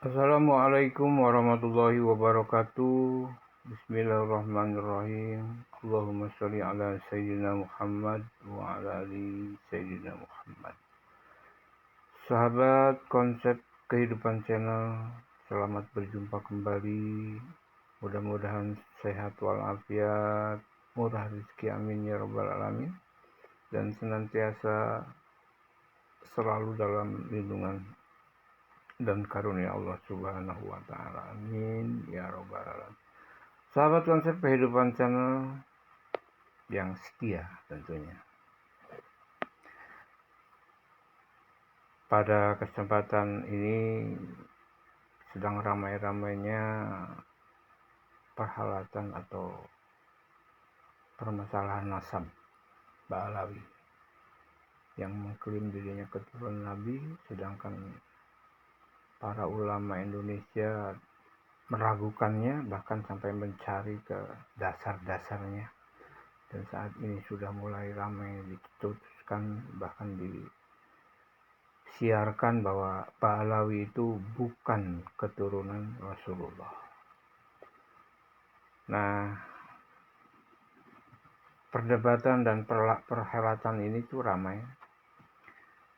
Assalamualaikum warahmatullahi wabarakatuh. Bismillahirrahmanirrahim. Allahumma sholli ala Sayyidina Muhammad wa ala ali Sayyidina Muhammad. Sahabat konsep kehidupan channel, selamat berjumpa kembali. Mudah-mudahan sehat walafiat, murah rezeki amin ya rabbal alamin, dan senantiasa selalu dalam lindungan dan karunia Allah Subhanahu wa taala. Amin ya rabbal alamin. Sahabat konsep kehidupan channel yang setia tentunya. Pada kesempatan ini sedang ramai-ramainya perhalatan atau permasalahan nasab Ba'alawi yang mengklaim dirinya keturunan Nabi, sedangkan para ulama Indonesia meragukannya, bahkan sampai mencari ke dasar-dasarnya. Dan saat ini sudah mulai ramai ditutuskan, bahkan disiarkan bahwa Ba'alawi itu bukan keturunan Rasulullah. Nah, perdebatan dan perhelatan ini tuh ramai.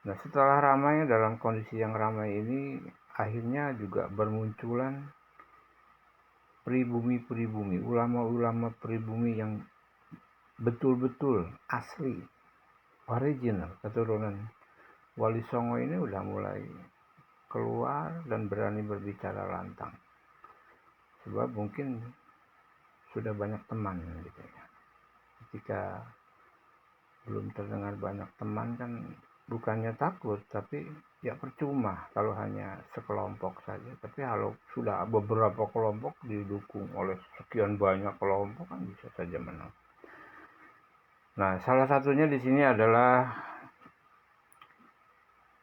Nah, setelah ramai, dalam kondisi yang ramai ini, akhirnya juga bermunculan pribumi-pribumi, ulama-ulama pribumi yang betul-betul asli, original, keturunan Wali Songo ini udah mulai keluar dan berani berbicara lantang. Sebab mungkin sudah banyak teman gitu ya. Ketika belum terdengar banyak teman kan bukannya takut, tapi ya percuma kalau hanya sekelompok saja. Tapi kalau sudah beberapa kelompok didukung oleh sekian banyak kelompok kan bisa saja menang. Nah, salah satunya di sini adalah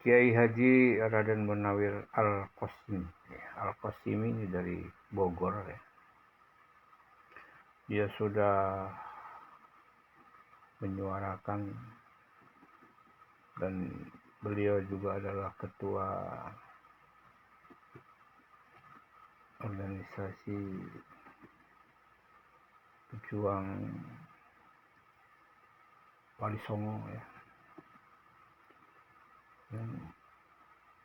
Kiai Haji Raden Munawir Al-Qasimi. Al-Qasimi ini dari Bogor ya. Dia sudah menyuarakan, dan beliau juga adalah ketua organisasi pejuang Wali Songo ya.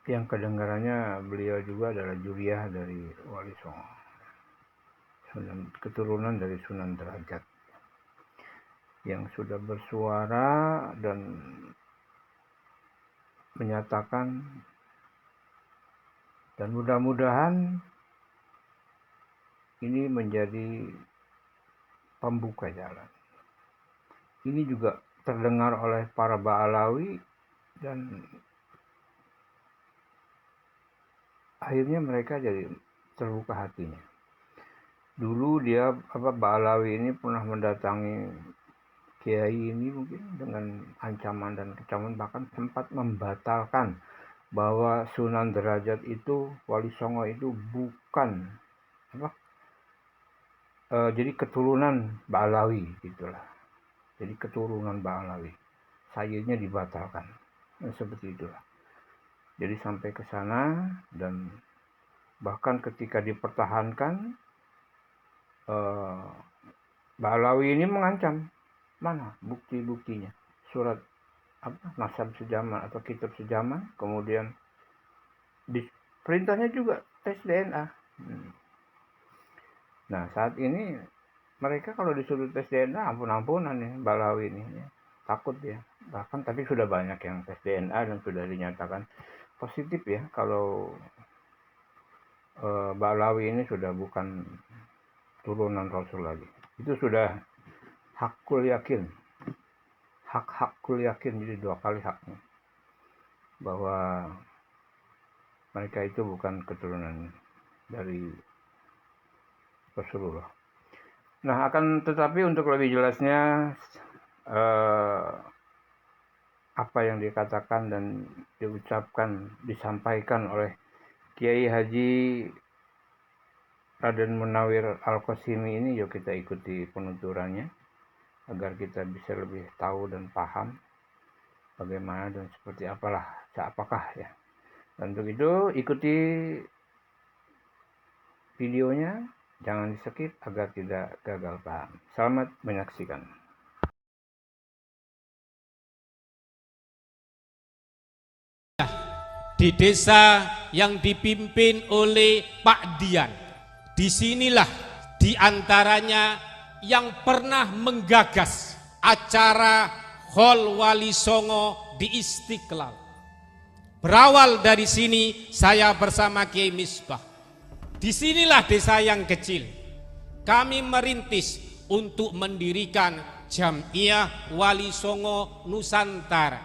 Yang kedengarannya beliau juga adalah juriah dari Wali Songo, keturunan dari Sunan Derajat, yang sudah bersuara dan menyatakan, dan mudah-mudahan ini menjadi pembuka jalan. Ini juga terdengar oleh para Ba'alawi dan akhirnya mereka jadi terbuka hatinya. Dulu dia Ba'alawi ini pernah mendatangi Kiai ini mungkin dengan ancaman dan kecaman, bahkan sempat membatalkan bahwa Sunan Derajat itu, Wali Songo itu bukan jadi keturunan Ba'alawi gitulah. Jadi keturunan Ba'alawi. Sayanya dibatalkan. Nah, seperti itulah. Jadi sampai ke sana, dan bahkan ketika dipertahankan, Ba'alawi ini mengancam, mana bukti-buktinya, surat nasab sejaman atau kitab sejaman, kemudian perintahnya juga tes DNA. Nah, saat ini mereka kalau disuruh tes DNA ampun-ampunan nih Ba'alawi ini ya. Takut ya. Bahkan tapi sudah banyak yang tes DNA dan sudah dinyatakan positif ya kalau Ba'alawi ini sudah bukan turunan Rasul lagi. Itu sudah hakul yakin. Hakul yakin, jadi 2 kali haknya. Bahwa mereka itu bukan keturunan dari Rasulullah. Nah, akan tetapi untuk lebih jelasnya apa yang dikatakan dan diucapkan, disampaikan oleh Kiai Haji Raden Munawir Al-Qasimi ini, yuk kita ikuti penuturannya agar kita bisa lebih tahu dan paham bagaimana dan seperti apakah ya. Dan untuk itu ikuti videonya, jangan di-skip agar tidak gagal paham. Selamat menyaksikan. Di desa yang dipimpin oleh Pak Dian, disinilah diantaranya yang pernah menggagas acara Hol Wali Songo di Istiqlal. Berawal dari sini saya bersama Kiai Misbah. Disinilah desa yang kecil kami merintis untuk mendirikan Jamiah Wali Songo Nusantara.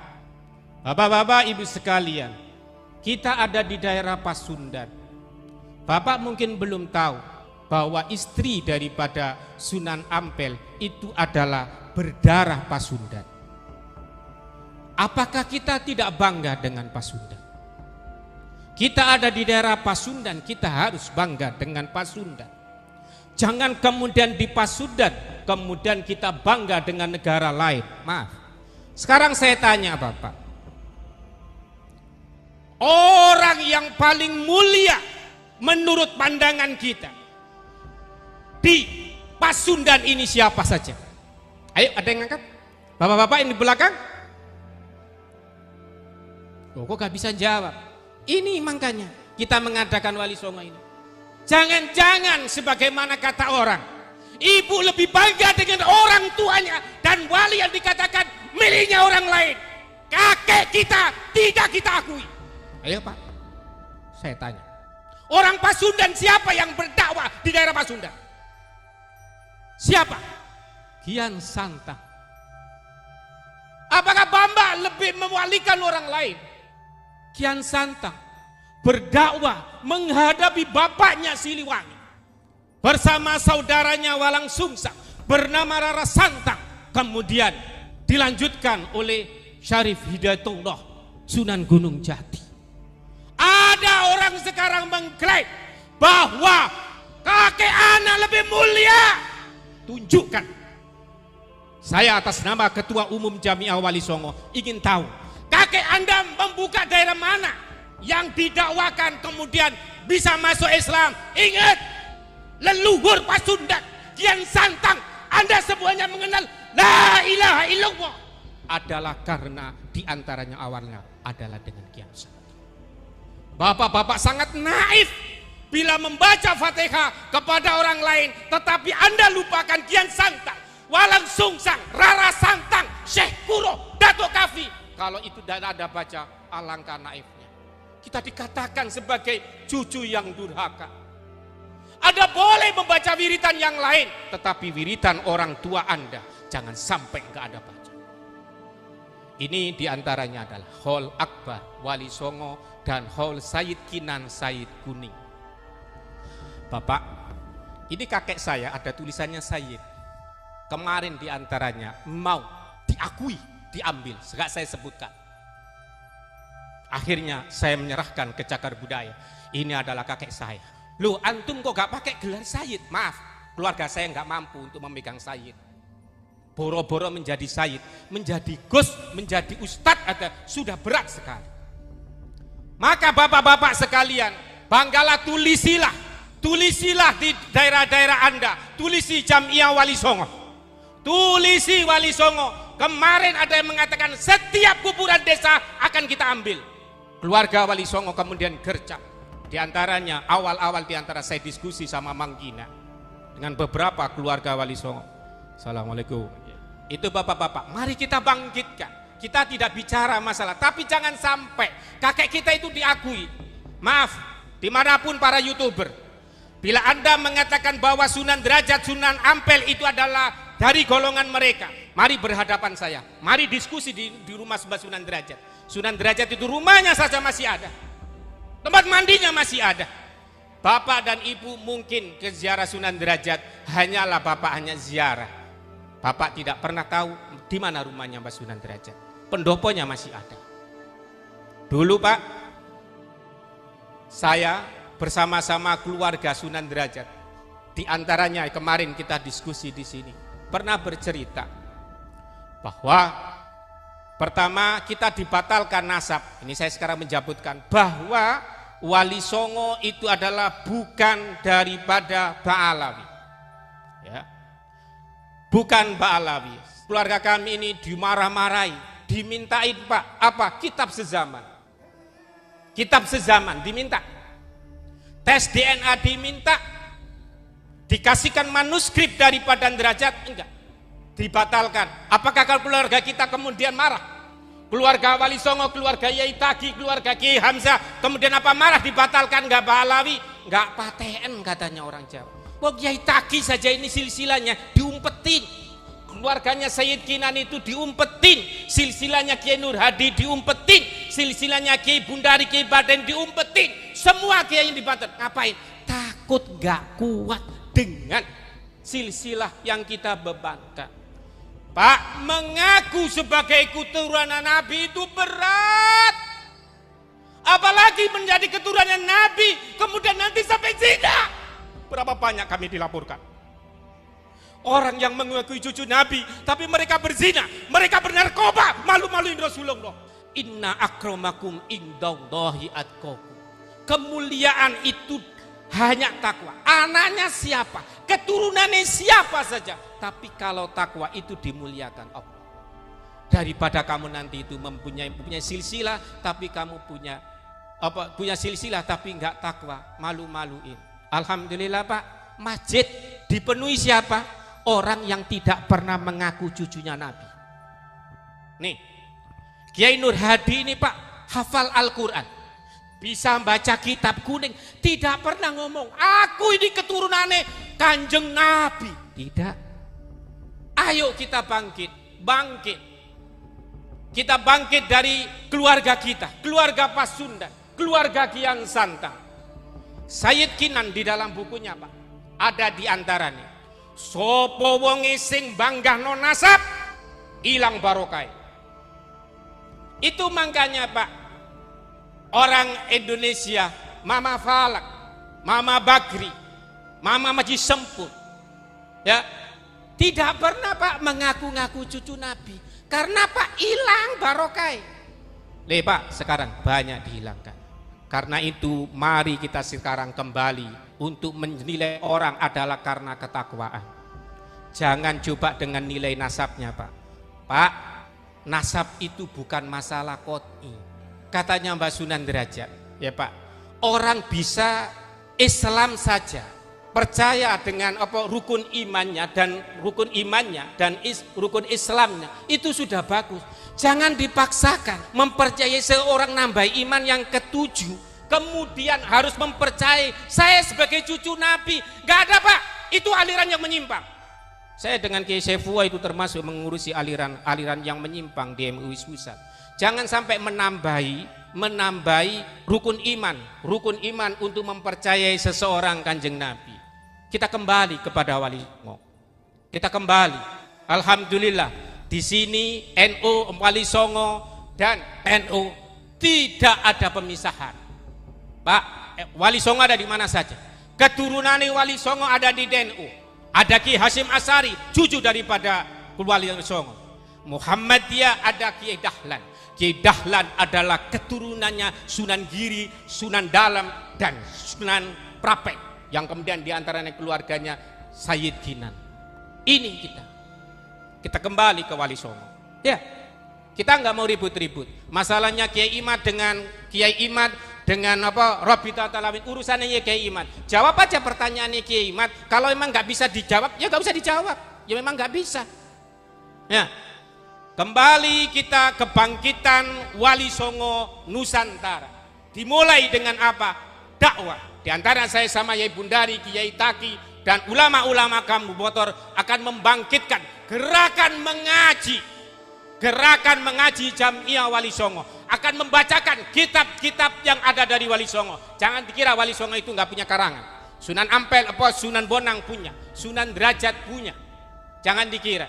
Bapak-bapak, ibu sekalian, kita ada di daerah Pasundan. Bapak mungkin belum tahu bahwa istri daripada Sunan Ampel itu adalah berdarah Pasundan. Apakah kita tidak bangga dengan Pasundan? Kita ada di daerah Pasundan, kita harus bangga dengan Pasundan. Jangan kemudian di Pasundan, kemudian kita bangga dengan negara lain. Maaf. Sekarang saya tanya Bapak, orang yang paling mulia menurut pandangan kita di Pasundan ini siapa saja? Ayo, ada yang ngangkat? Bapak-bapak yang di belakang? Loh, kok gak bisa jawab? Ini makanya kita mengadakan Wali Songo ini. Jangan-jangan sebagaimana kata orang, ibu lebih bangga dengan orang tuanya dan wali yang dikatakan miliknya orang lain. Kakek kita tidak kita akui. Ayo Pak, saya tanya, orang Pasundan siapa yang berdakwah di daerah Pasundan? Siapa? Kian Santang. Apakah Bamba lebih mewalikan orang lain? Kian Santang berdakwah menghadapi bapaknya Siliwangi bersama saudaranya Walang Sungsang bernama Rara Santang, kemudian dilanjutkan oleh Syarif Hidayatullah Sunan Gunung Jati. Ada orang sekarang mengklaim bahwa kakek anak lebih mulia. Tunjukkan. Saya atas nama Ketua Umum Jamiah Wali Songo ingin tahu, kakek Anda membuka daerah mana yang didakwakan kemudian bisa masuk Islam? Ingat, leluhur Pasundan, Kian Santang, Anda semuanya mengenal La ilaha illallah adalah karena diantaranya awalnya adalah dengan Kian Santang. Bapak-bapak sangat naif bila membaca Fatihah kepada orang lain, tetapi Anda lupakan Kian Santang, Walang Sungsang, Rara Santang, Syekh Kuro, Dato Kafi. Kalau itu tidak ada baca, alangkah naifnya. Kita dikatakan sebagai cucu yang durhaka. Ada boleh membaca wiritan yang lain, tetapi wiritan orang tua Anda jangan sampai nggak ada baca. Ini diantaranya adalah Hol Akbar Wali Songo dan Hol Sayyid Kinan Sayyid Kuning. Bapak, ini kakek saya ada tulisannya Sayyid. Kemarin diantaranya mau diakui, diambil, enggak saya sebutkan. Akhirnya saya menyerahkan ke Cagar Budaya. Ini adalah kakek saya. Loh, antum kok gak pakai gelar Sayyid? Maaf, keluarga saya gak mampu untuk memegang Sayyid. Boro-boro menjadi Sayyid, menjadi Gus, menjadi Ustadz ada sudah berat sekali. Maka bapak-bapak sekalian, banggalah, tulisilah di daerah-daerah Anda, tulisi Jamiah Wali Songo, tulisi Wali Songo. Kemarin ada yang mengatakan setiap kuburan desa akan kita ambil. Keluarga Wali Songo kemudian gercep. Di antaranya awal-awal di antara saya diskusi sama Mang Gina dengan beberapa keluarga Wali Songo. Assalamualaikum. Itu bapak-bapak, mari kita bangkitkan. Kita tidak bicara masalah, tapi jangan sampai kakek kita itu diakui. Maaf, dimanapun para YouTuber, bila Anda mengatakan bahwa Sunan Derajat, Sunan Ampel itu adalah dari golongan mereka, mari berhadapan saya, mari diskusi di rumah Mbah Sunan Derajat. Sunan Derajat itu rumahnya saja masih ada, tempat mandinya masih ada. Bapak dan ibu mungkin ke ziarah Sunan Derajat, hanyalah bapak hanya ziarah. Bapak tidak pernah tahu di mana rumahnya Mbah Sunan Derajat. Pendoponya masih ada. Dulu Pak, saya bersama-sama keluarga Sunan Derajat, di antaranya kemarin kita diskusi di sini, pernah bercerita bahwa pertama kita dibatalkan nasab. Ini saya sekarang menyebutkan bahwa Wali Songo itu adalah bukan daripada Ba'alawi. Ya. Bukan Ba'alawi. Keluarga kami ini dimarah-marahi, dimintain Pak, apa? Kitab sezaman. Kitab sezaman diminta. Tes DNA diminta. Dikasihkan manuskrip daripada derajat, enggak. Dibatalkan. Apakah kalau keluarga kita kemudian marah? Keluarga Wali Songo, keluarga Yai Tagi, keluarga Kiai Hamzah, kemudian apa marah dibatalkan? Enggak Ba'alawi, enggak paten katanya orang Jawa. Wah, Yai Tagi saja ini silsilahnya diumpetin. Keluarganya Sayyid Kinan itu diumpetin, silsilahnya Kiai Nur Hadi diumpetin, silsilahnya Kiai Bundari, Kiai Baden diumpetin. Semua kiai yang dibatalkan. Ngapain? Takut enggak kuat dengan silsilah yang kita bebankan. Pak, mengaku sebagai keturunan Nabi itu berat. Apalagi menjadi keturunan Nabi, kemudian nanti sampai zina. Berapa banyak kami dilaporkan. Orang yang mengakui cucu Nabi, tapi mereka berzina, mereka bernarkoba, malu-maluin Rasulullah. Inna akramakum indallahi atqakum. Kemuliaan itu hanya takwa. Anaknya siapa? Keturunannya siapa saja. Tapi kalau takwa itu dimuliakan Allah. Daripada kamu nanti itu mempunyai silsilah, tapi kamu punya silsilah tapi enggak takwa, malu-maluin. Alhamdulillah Pak, masjid dipenuhi siapa? Orang yang tidak pernah mengaku cucunya Nabi. Nih, Kiai Nur Hadi ini Pak, hafal Al-Quran. Bisa baca kitab kuning, tidak pernah ngomong aku ini keturunannya Kanjeng Nabi. Tidak. Ayo kita bangkit. Kita bangkit dari keluarga kita, keluarga Pasundan, keluarga Kian Santang. Sayyid Kinan di dalam bukunya Pak, ada di antaranya. Sopo wonge sing banggah no nasab, ilang barokai. Itu makanya Pak, orang Indonesia, Mama Falak, Mama Bagri, Mama Maji Semput, ya, tidak pernah Pak mengaku-ngaku cucu Nabi. Karena Pak hilang barokai. Pak, sekarang banyak dihilangkan. Karena itu mari kita sekarang kembali untuk menilai orang adalah karena ketakwaan. Jangan coba dengan nilai nasabnya Pak. Pak, nasab itu bukan masalah qot'i. Katanya Mbak Sunan Derajat, ya Pak, orang bisa Islam saja, percaya dengan rukun imannya dan rukun Islamnya, itu sudah bagus. Jangan dipaksakan mempercayai seorang nambah iman yang ketujuh, kemudian harus mempercayai saya sebagai cucu Nabi. Gak ada Pak, itu aliran yang menyimpang. Saya dengan Kiai Saifullah itu termasuk mengurusi aliran yang menyimpang di MUI Pusat. Jangan sampai menambahi rukun iman untuk mempercayai seseorang Kanjeng Nabi. Kita kembali kepada Wali Songo. Kita kembali. Alhamdulillah di sini NU, Wali Songo dan NU tidak ada pemisahan. Pak, Wali Songo ada di mana saja. Keturunan Wali Songo ada di NU. Ada Ki Hasyim Asy'ari, cucu daripada Wali Songo. Muhammadiyah ada Kiai Dahlan. Kiai Dahlan adalah keturunannya Sunan Giri, Sunan Dalem dan Sunan Prapek, yang kemudian diantaranya keluarganya Sayyid Kinan. Ini kita kembali ke Wali Songo. Ya, kita nggak mau ribut-ribut. Masalahnya Kiai Imad dengan Rabita Talawin, urusannya Kiai Imad. Jawab aja pertanyaannya Kiai Imad. Kalau memang nggak bisa dijawab, ya nggak usah dijawab. Ya memang nggak bisa. Ya, kembali kita kebangkitan Wali Songo Nusantara. Dimulai dengan apa? Dakwah. Di antara saya sama Yai Bundari, Kiai Taki dan ulama-ulama kamu motor akan membangkitkan gerakan mengaji Jamiah Wali Songo, akan membacakan kitab-kitab yang ada dari Wali Songo. Jangan dikira Wali Songo itu nggak punya karangan. Sunan Ampel, Sunan Bonang punya, Sunan Derajat punya. Jangan dikira.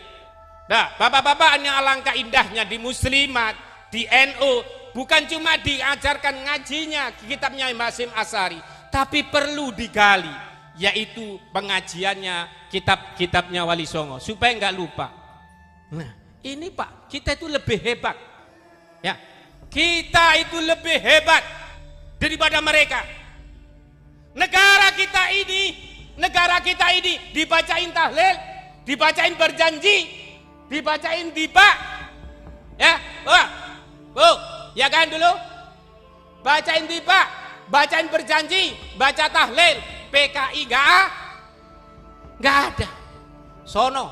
Nah, bapak-bapak, ini alangkah indahnya di Muslimat, di NU, bukan cuma diajarkan ngajinya kitabnya Mbah Hasyim Asy'ari, tapi perlu digali, yaitu pengajiannya kitab-kitabnya Wali Songo supaya nggak lupa. Nah, ini Pak, kita itu lebih hebat. Ya, kita itu lebih hebat daripada mereka. Negara kita ini dibacain tahlil, dibacain berjanji, dibacain tiba. Ya, ya kan dulu? Bacain tiba, bacain berjanji, baca tahlil, PKI enggak ada. Sono,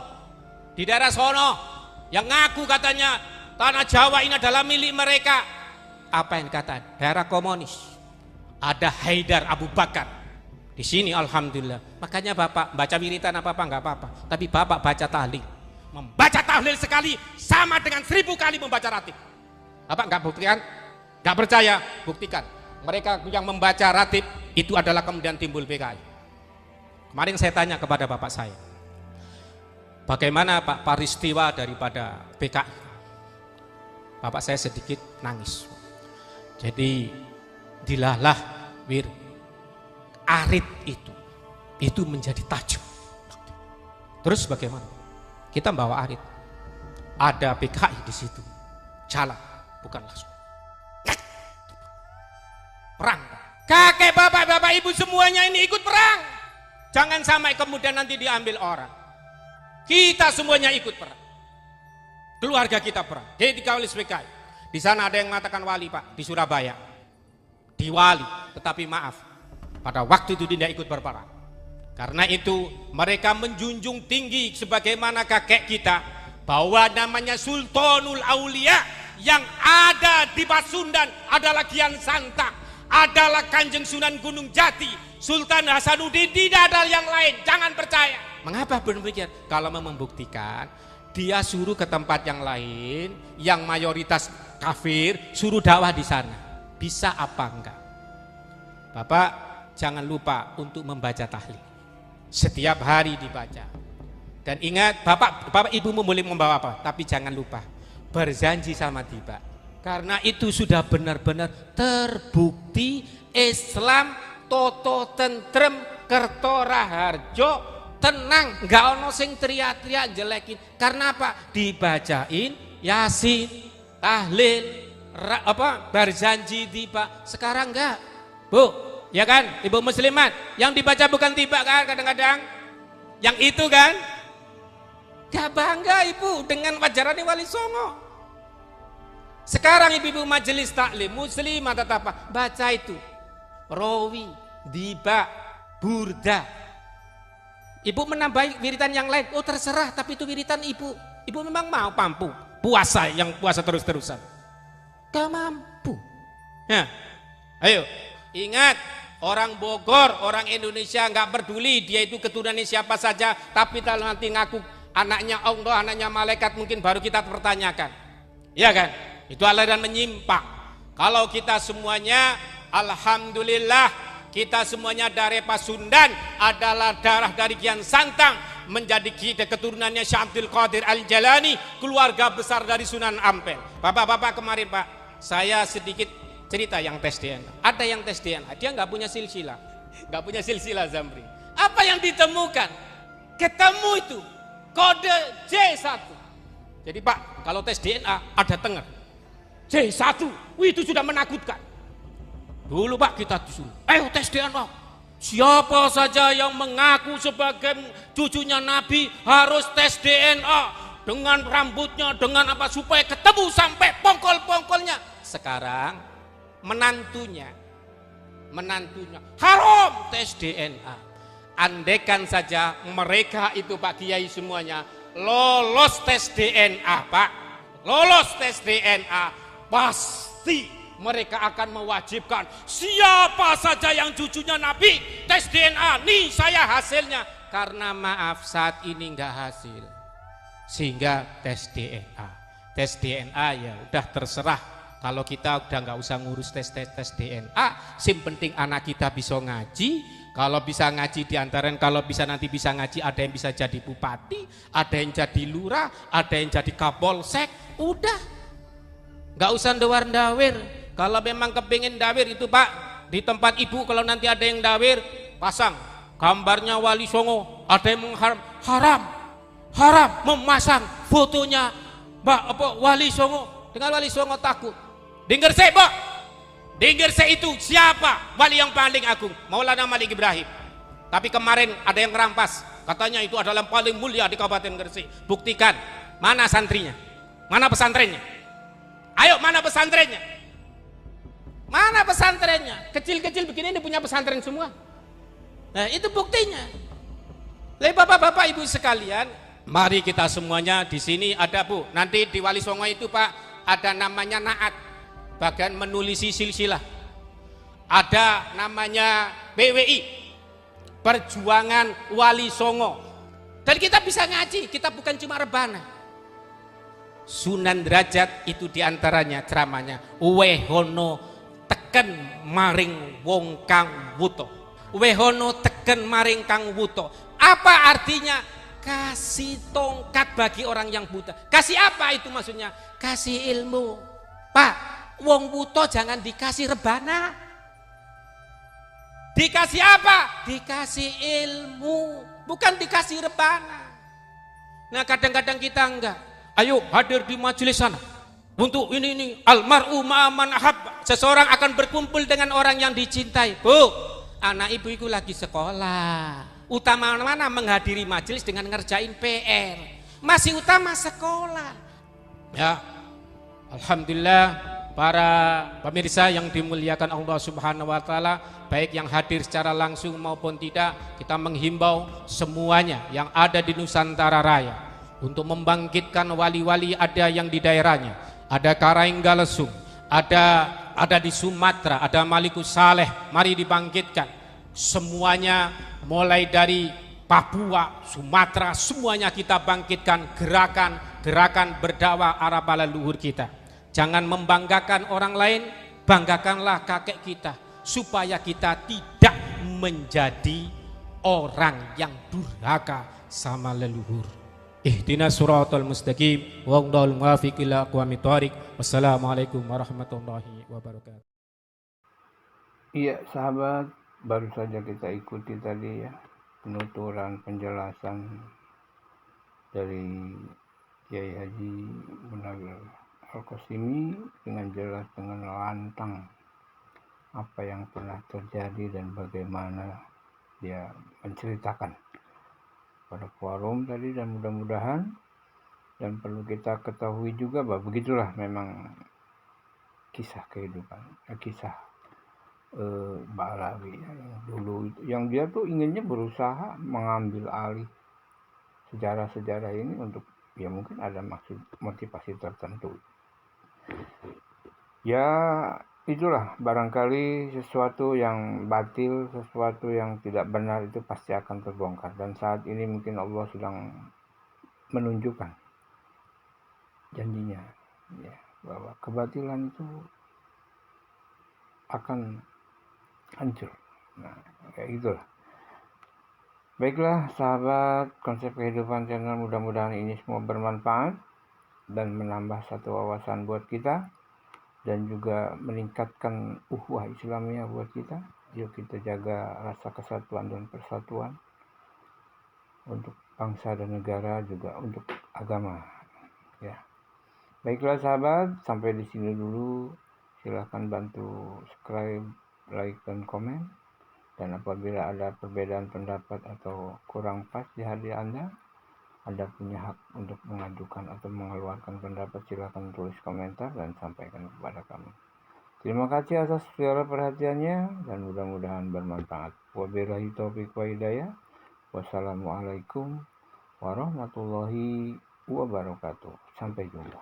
di daerah sono yang ngaku katanya tanah Jawa ini adalah milik mereka. Apa yang dikatakan? Daerah komunis. Ada Haidar Abu Bakar. Di sini alhamdulillah. Makanya Bapak baca wiritan apa-apa enggak apa-apa, tapi Bapak baca tahlil. Membaca tahlil sekali sama dengan 1000 kali membaca ratib. Bapak enggak buktikan? Enggak percaya? Buktikan. Mereka yang membaca ratib itu adalah kemudian timbul PKI. Kemarin saya tanya kepada Bapak saya, bagaimana Pak peristiwa daripada PKI? Bapak saya sedikit nangis. Jadi dilalah arit itu menjadi tajam. Terus bagaimana? Kita bawa arit, ada PKI di situ, jalan bukan langsung. Perang. Kakek bapak ibu semuanya ini ikut perang. Jangan sampai kemudian nanti diambil orang. Kita semuanya ikut perang. Keluarga kita perang. Jadi dikawal PKI. Di sana ada yang mengatakan wali Pak di Surabaya. Di wali, tetapi maaf, pada waktu itu tidak ikut berperang. Karena itu mereka menjunjung tinggi sebagaimana kakek kita bahwa namanya Sultanul Aulia yang ada di Pasundan adalah Kian Santang, adalah Kanjeng Sunan Gunung Jati, Sultan Hasanuddin, tidak ada yang lain. Jangan percaya. Mengapa demikian? Kalau membuktikan, dia suruh ke tempat yang lain yang mayoritas kafir, suruh dakwah di sana. Bisa apa enggak? Bapak jangan lupa untuk membaca tahlil. Setiap hari dibaca. Dan ingat, bapak ibumu boleh membawa apa, tapi jangan lupa berjanji sama tiba. Karena itu sudah benar-benar terbukti Islam toto tentrem kerto raharjo tenang, nggak ono sing teriak-teriak jelekin. Karena apa? Dibacain Yasin, tahlil, berjanji tiba. Sekarang enggak, Bu, ya kan, ibu muslimat, yang dibaca bukan tiba kan kadang-kadang, yang itu kan, gak bangga ibu dengan wajarannya Wali Songo. Sekarang ibu-ibu majelis taklim muslimah tetap baca itu rawi, diba, burda. Ibu menambah wiritan yang lain, oh terserah, tapi itu wiritan ibu. Ibu memang mau mampu puasa, yang puasa terus-terusan gak mampu. Nah, ayo ingat, orang Bogor, orang Indonesia nggak peduli dia itu keturunannya siapa saja, tapi kalau nanti ngaku anaknya Allah, anaknya malaikat, mungkin baru kita pertanyakan, ya kan? Itu aliran menyimpang. Kalau kita semuanya, alhamdulillah, kita semuanya dari Pasundan adalah darah dari Kian Santang, menjadi kita keturunannya Syekh Abdul Qadir Al-Jalani, keluarga besar dari Sunan Ampel. Bapak-bapak kemarin Pak, saya sedikit cerita yang tes DNA. Ada yang tes DNA, dia nggak punya silsilah, Zamri. Apa yang ditemukan? Ketemu itu kode J1. Jadi Pak, kalau tes DNA ada tengah J1, itu sudah menakutkan. Dulu Pak kita disuruh, ayo tes DNA. Siapa saja yang mengaku sebagai cucunya Nabi harus tes DNA dengan rambutnya, dengan apa, supaya ketemu sampai pongkol-pongkolnya. Sekarang menantunya haram tes DNA. Andaikan saja mereka itu Pak Kiai semuanya lolos tes DNA Pak, lolos tes DNA, pasti mereka akan mewajibkan siapa saja yang cucunya Nabi tes DNA. Nih saya hasilnya. Karena maaf saat ini enggak hasil, sehingga tes DNA ya udah terserah. Kalau kita udah nggak usah ngurus tes DNA, sim penting anak kita bisa ngaji. Kalau bisa ngaji diantara, kalau bisa nanti bisa ngaji, ada yang bisa jadi bupati, ada yang jadi lurah, ada yang jadi kapolsek. Udah, nggak usah ndawir. Kalau memang kepingin dawir itu Pak, di tempat ibu kalau nanti ada yang dawir, pasang gambarnya Wali Songo. Ada yang haram memasang fotonya Wali Songo. Dengan Wali Songo takut. Dengar saya Pak, Di Gresik itu siapa wali yang paling agung? Maulana Malik Ibrahim. Tapi kemarin ada yang merampas, katanya itu adalah yang paling mulia di Kabupaten Gresik. Buktikan, mana santrinya? Mana pesantrennya? Ayo, mana pesantrennya? Mana pesantrennya? Kecil-kecil begini ini punya pesantren semua. Nah, itu buktinya. Jadi bapak-bapak ibu sekalian, mari kita semuanya di sini ada Bu. Nanti di Wali Songo itu Pak ada namanya naat, bagian menulisi silsilah. Ada namanya PWI, Perjuangan Wali Songo. Dan kita bisa ngaji, kita bukan cuma rebana. Sunan Derajat itu diantaranya ceramahnya. Wehono teken maring wong kang wuto. Wehono teken maring kang wuto. Apa artinya? Kasih tongkat bagi orang yang buta. Kasih apa itu maksudnya? Kasih ilmu. Pak, wong buta jangan dikasih rebana. Dikasih apa? Dikasih ilmu, bukan dikasih rebana. Nah, kadang-kadang kita enggak. Ayo hadir di majelis sana. Untuk ini almar'u ma'aman ahab. Seseorang akan berkumpul dengan orang yang dicintai. Bu, anak ibu itu lagi sekolah. Utama mana menghadiri majelis dengan ngerjain PR. Masih utama sekolah. Ya, alhamdulillah para pemirsa yang dimuliakan Allah Subhanahu wa taala, baik yang hadir secara langsung maupun tidak, kita menghimbau semuanya yang ada di Nusantara Raya untuk membangkitkan wali-wali ada yang di daerahnya. Ada Karaenggalesum, ada di Sumatera, ada Malikus Saleh, mari dibangkitkan. Semuanya mulai dari Papua, Sumatera, semuanya kita bangkitkan gerakan berdakwah arah para leluhur kita. Jangan membanggakan orang lain, banggakanlah kakek kita supaya kita tidak menjadi orang yang durhaka sama leluhur. Ihdinas siratal mustaqim wa'dal muwafiq ila aqwamit thoriq. Wassalamualaikum warahmatullahi wabarakatuh. Iya sahabat, baru saja kita ikuti tadi ya penuturan penjelasan dari Kiai Haji Munawir Al-Qasimi dengan jelas, dengan lantang apa yang pernah terjadi dan bagaimana dia menceritakan pada forum tadi. Dan mudah-mudahan, dan perlu kita ketahui juga bahwa begitulah memang kisah kehidupan, kisah Ba'alawi yang dulu itu, yang dia tuh inginnya berusaha mengambil alih sejarah-sejarah ini untuk ya mungkin ada maksud motivasi tertentu. Ya itulah, barangkali sesuatu yang batil, sesuatu yang tidak benar itu pasti akan terbongkar. Dan saat ini mungkin Allah sedang menunjukkan janjinya ya, bahwa kebatilan itu akan hancur. Nah, kayak gitulah. Baiklah sahabat Konsep Kehidupan Channel, mudah-mudahan ini semua bermanfaat dan menambah satu wawasan buat kita dan juga meningkatkan ukhuwah Islamiyah buat kita. Yuk kita jaga rasa kesatuan dan persatuan untuk bangsa dan negara, juga untuk agama ya. Baiklah sahabat, sampai di sini dulu. Silahkan bantu subscribe, like, dan komen. Dan apabila ada perbedaan pendapat atau kurang pas di hati Anda punya hak untuk mengajukan atau mengeluarkan pendapat. Silahkan tulis komentar dan sampaikan kepada kami. Terima kasih atas segala perhatiannya dan mudah-mudahan bermanfaat. Wabillahi taufiq wa hidayah. Wassalamualaikum warahmatullahi wabarakatuh. Sampai jumpa.